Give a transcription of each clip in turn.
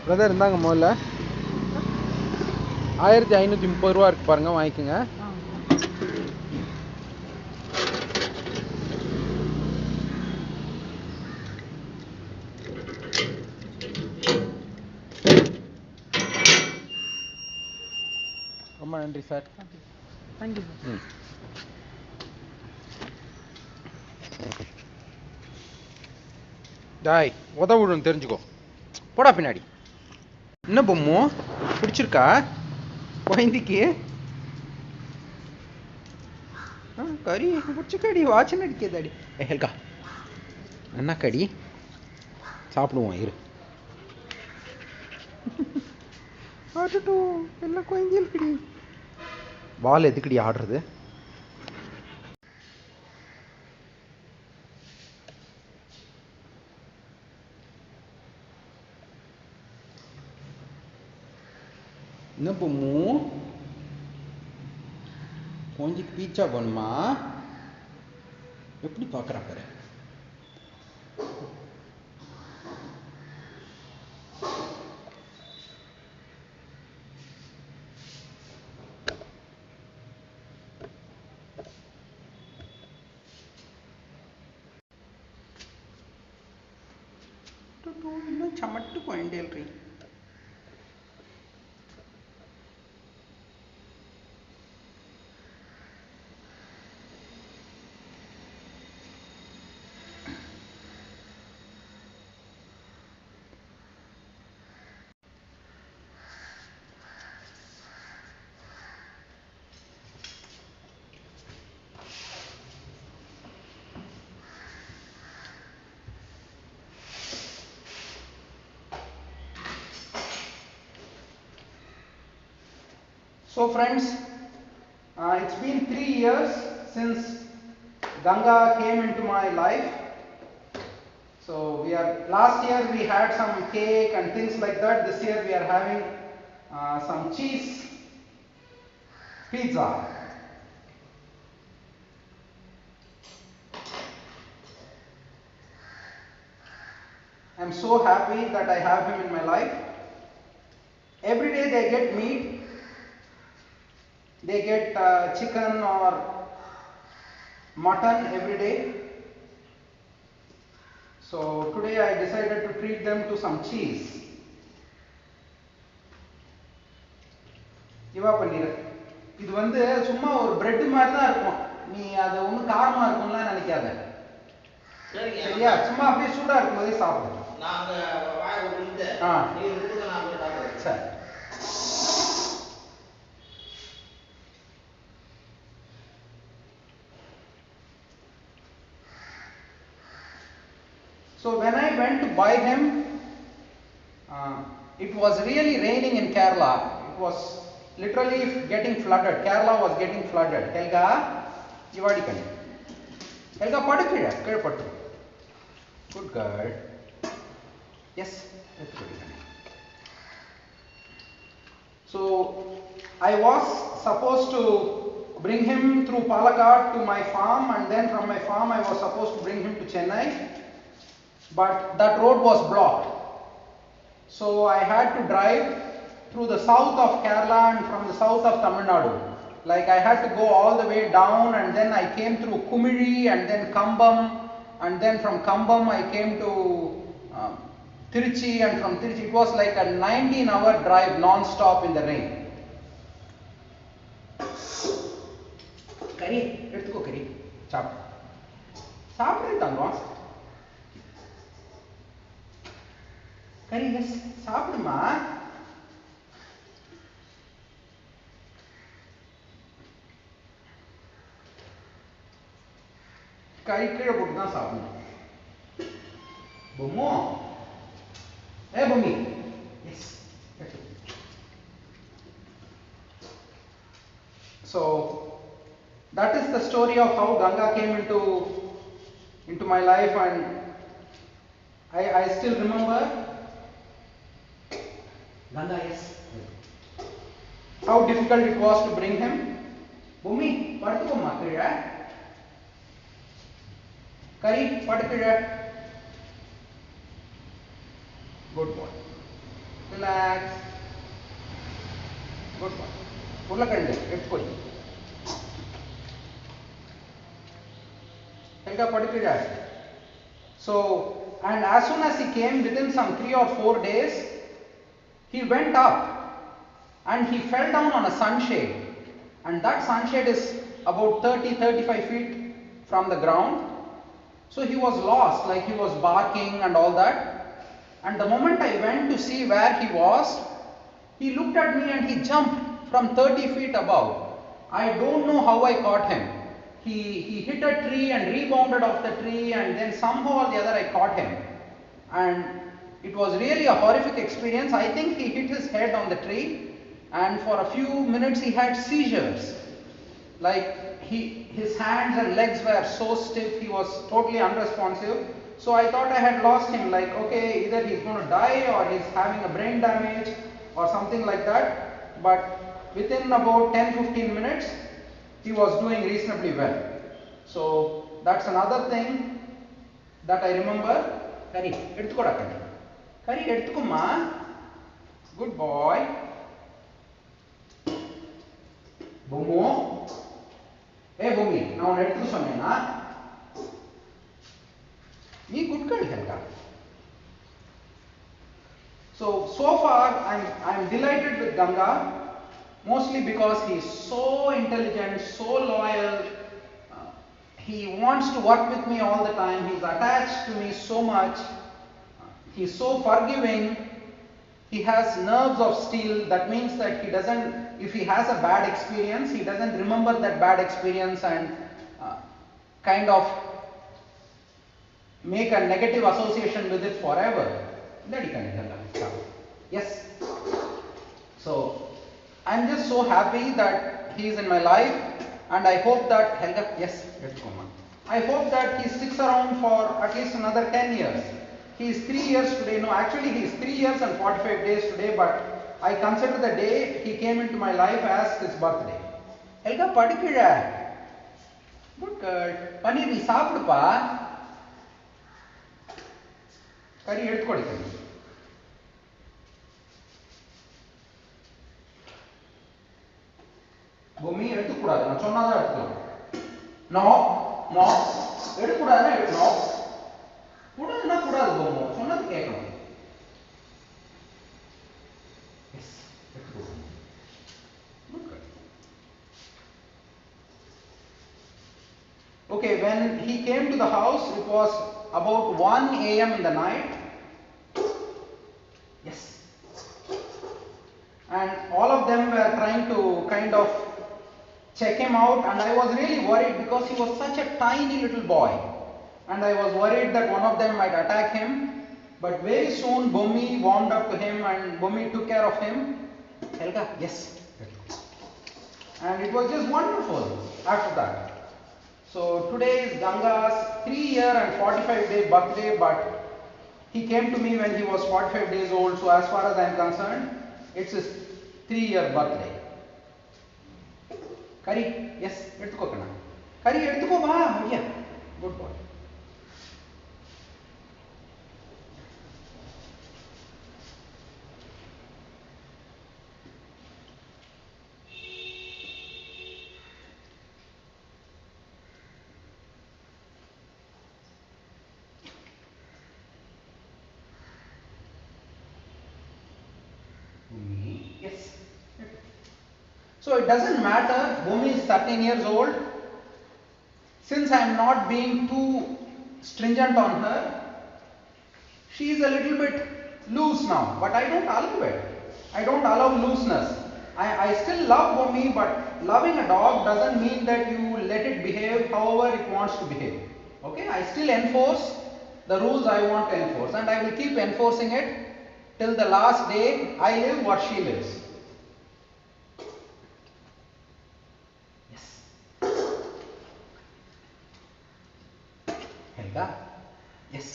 Brother இருந்தாங்க முதல்ல 1530 ரூபா இருக்கு பாருங்க, வாங்கிக்கோங்க. ரொம்ப நன்றி சார். Thank you sir. டாய் உதவுடும் தெரிஞ்சுக்கோ, போடா பின்னாடி. என்ன பொம்மு பிடிச்சிருக்கா குழந்தைக்கு? கறி பிடிச்ச கடி வாட்சன் அடிக்கதாடி. ஹெல்கா என்ன கடி சாப்பிடுவோம் இரு. ஆடட்டும், என்ன குழந்தைகளுக்குடி. பால் எதுக்குடி ஆடுறது? என்ன பொம்மு குழந்தைக்கு பீச்சா பண்ணுமா? எப்படி பார்க்குறா பாரு. இன்னும் சமட்டு குழந்தைகள். So friends, it's been 3 years since Ganga came into my life. So last year we had some cake and things like that. This year we are having some cheese pizza. I'm so happy that I have him in my life. Every day they get meat. They get chicken or mutton every day. So today I decided to treat them to some cheese. இவா பண்ணிரு. இது வந்து சும்மா ஒரு bread மாதிரி தான் இருக்கும். நீ அது ஒன்றும் காரமா இருக்கும்லாம் நினைக்காத. சரியா? சும்மா அப்படியே சூடா இருக்கும்போதே சாப்பிடு. சரி. So when I went to buy him, it was really raining in Kerala. It was literally getting flooded. Kerala was getting flooded. Helga, Jivadi Kani. Helga, padukira, kira padu. Good girl. Yes, that's good. So I was supposed to bring him through Palakkad to my farm, and then from my farm I was supposed to bring him to Chennai, but that road was blocked. So I had to drive through the south of Kerala and from the south of Tamil Nadu. Like I had to go all the way down, and then I came through Kumiri and then Kambam, and then from Kambam I came to Tiruchi, and from Tiruchi it was like a 19-hour drive non-stop in the rain. Kari, எடுத்துக்கோ கரி. சாப்பிடு. சாப்பிடு தங்கம். கரி, S சாப்பிடுமா. கை கீழே போட்டு தான் சாப்பிடணும். பொம்மோ, ஏ பொம்மி, yes. So that is the story of how Ganga came into my life, and I still remember Ganga, yes, how difficult it was to bring him. Bhumi, padukoma kira. Kari, padukira. Good boy. Relax. Good boy. Urlakandi. Etkoi. Helga padikida. So, and as soon as he came within some 3 or 4 days, he went up and he fell down on a sunshade. And that sunshade is about 30-35 feet from the ground. So he was lost, like he was barking and all that. And the moment I went to see where he was, he looked at me and he jumped from 30 feet above. I don't know how I caught him. He hit a tree and rebounded off the tree, and then somehow or the other I caught him. And it was really a horrific experience. I think he hit his head on the tree, and for a few minutes he had seizures. Like his hands and legs were so stiff, he was totally unresponsive. So I thought I had lost him, like okay, either he's going to die or he's having a brain damage or something like that. But within about 10-15 minutes, he was doing reasonably well. So that's another thing that I remember. Kari, eduthukoda Kari. Kari, eduthukumma. Good boy. Bomo. Hey Bhumi, now eduthu sonnena. Nee good girl Helga. So far I'm delighted with Ganga. Mostly because he is so intelligent, so loyal, he wants to work with me all the time, he is attached to me so much, he is so forgiving, he has nerves of steel. That means that he doesn't, if he has a bad experience, he doesn't remember that bad experience and kind of make a negative association with it forever. Yes. So I'm just so happy that he is in my life, and I hope that Helga, yes, I hope that he sticks around for at least another 10 years. He is 3 years today. No, actually he is 3 years and 45 days today, but I consider the day he came into my life as his birthday. Helga padikida. Good girl. Pani nee saapdupa. Kari edukodi kari. Bhumi எடுத்துக்கூடாது, நான் சொன்னாதான் எடுத்துக்கலாம். No no எடுக்கக்கூடாதுன்னா எடுக்கணும், கூடாதுன்னா கூடாது. பூமு சொன்னது கேட்கணும். S எடுத்துக்கூடாது. Okay, when he came to the house, it was about 1 a.m. in the night. Yes. And all of them were trying to kind of check him out, and I was really worried because he was such a tiny little boy, and I was worried that one of them might attack him. But very soon Bhumi warmed up to him and Bhumi took care of him. Helga, yes. And it was just wonderful after that. So today is Ganga's 3-year and 45-day birthday, but he came to me when he was 45 days old, so as far as I am concerned, it's his 3-year birthday. Kari, yes, eduthuko kana. Kari eduthuko va, yeah, good boy. Yes. So it doesn't matter, Bhumi is 13 years old. Since I am not being too stringent on her, she is a little bit loose now, but I don't allow it. I don't allow looseness. I still love Bhumi, but loving a dog doesn't mean that you let it behave however it wants to behave. Okay, I still enforce the rules I want to enforce, and I will keep enforcing it till the last day I live or she lives. Yes. Helga? Yes.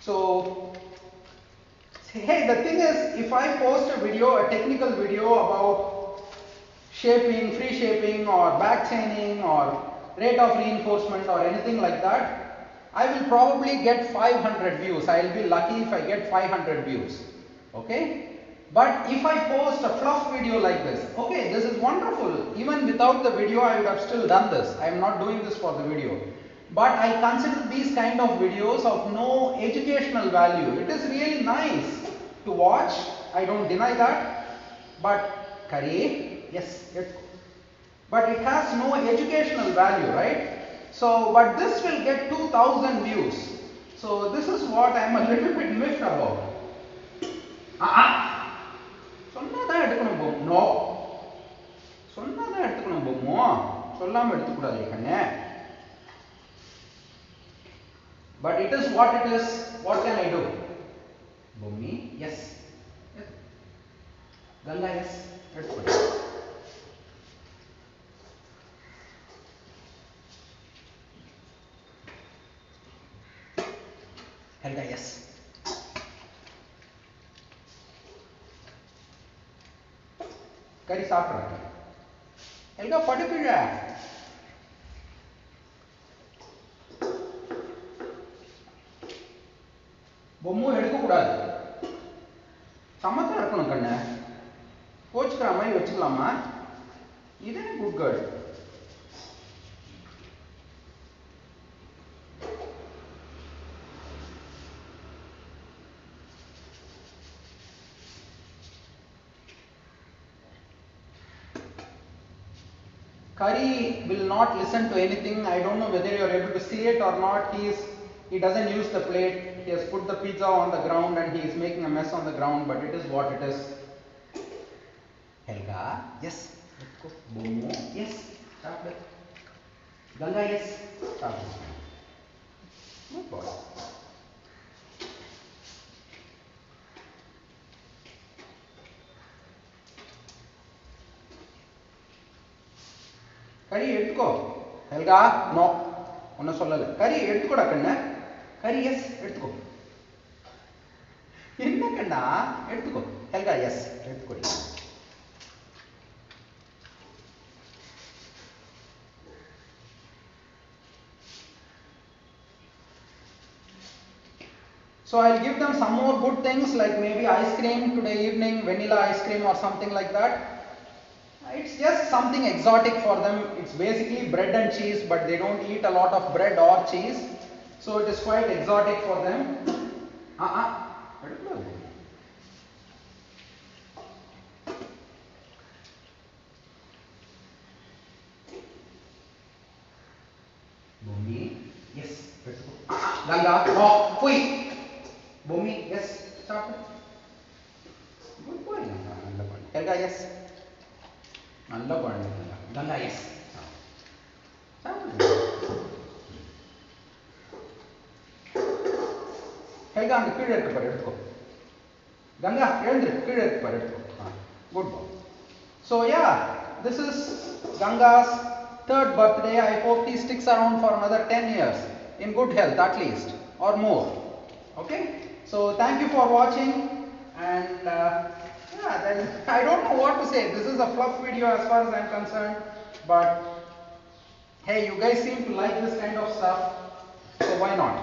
So, hey, the thing is, if I post a video, a technical video about shaping, free shaping or back chaining or rate of reinforcement or anything like that, I will probably get 500 views. I will be lucky if I get 500 views. Okay? But if I post a fluff video like this, okay, this is wonderful. Even without the video, I would have still done this. I am not doing this for the video. But I consider these kind of videos of no educational value. It is really nice to watch. I don't deny that. But, Kari, yes, but it has no educational value, right? So, but this will get 2000 views. So, this is what I am a little bit miffed about. சொன்னதான் எடுக்கணும் போ. No. சொன்னதான் எடுத்துக்கணும் போமோ. சொல்லாம எடுத்துக்கூடாது கண்ணே. But it is what it is. What can I do? Bhumi, yes. Ganga, yes. எடுத்துக்கூடாது. Helga, yes. Kari சாப்பிடுறாங்க. Helga படுக்குற. பொம்மை எடுக்கக்கூடாது. சமத்தா இருக்கணும் கண்ணு. கோச்சுக்கிற மாதிரி வச்சுக்கலாமா? இதே good girl. Kari will not listen to anything. I don't know whether you are able to see it or not. He doesn't use the plate. He has put the pizza on the ground and he is making a mess on the ground, but it is what it is. Helga, yes. Let's go. Bomo, yes. Stop it. Ganga, yes. Stop it. Good boy. Kari, எடுத்துக்கோ. Helga, no. ஒன்னும் சொல்லல. Kari, எடுத்துக்கோடா கண்ணு. Kari, yes. எடுத்துக்கோ. என்ன கண்ணா? எடுத்துக்கோ. Helga, yes. எடுத்துக்கோடி. So I'll give them some more good things like maybe ice cream today evening, vanilla ice cream or something like that. It's just something exotic for them. It's basically bread and cheese, but they don't eat a lot of bread or cheese. So it is quite exotic for them. Bhumi, yes. Ganga, no, fui. Bhumi, yes. Stop. Good boy, Ganga. Helga, yes. நல்ல குழந்தை. Ganga, yes. Helga, அங்க கீழே இருக்கு பாரு, எடுத்துக்கோ. Ganga, எழுந்துரு, கீழே இருக்கு பாரு, எடுத்துக்கோ. Good boy. So yeah, this is Ganga's third birthday. I hope he sticks around for another 10 years in good health at least or more. Okay? So thank you for watching and yeah, then I don't know what to say. This is a fluff video as far as I'm concerned, but hey, you guys seem to like this kind of stuff, so why not?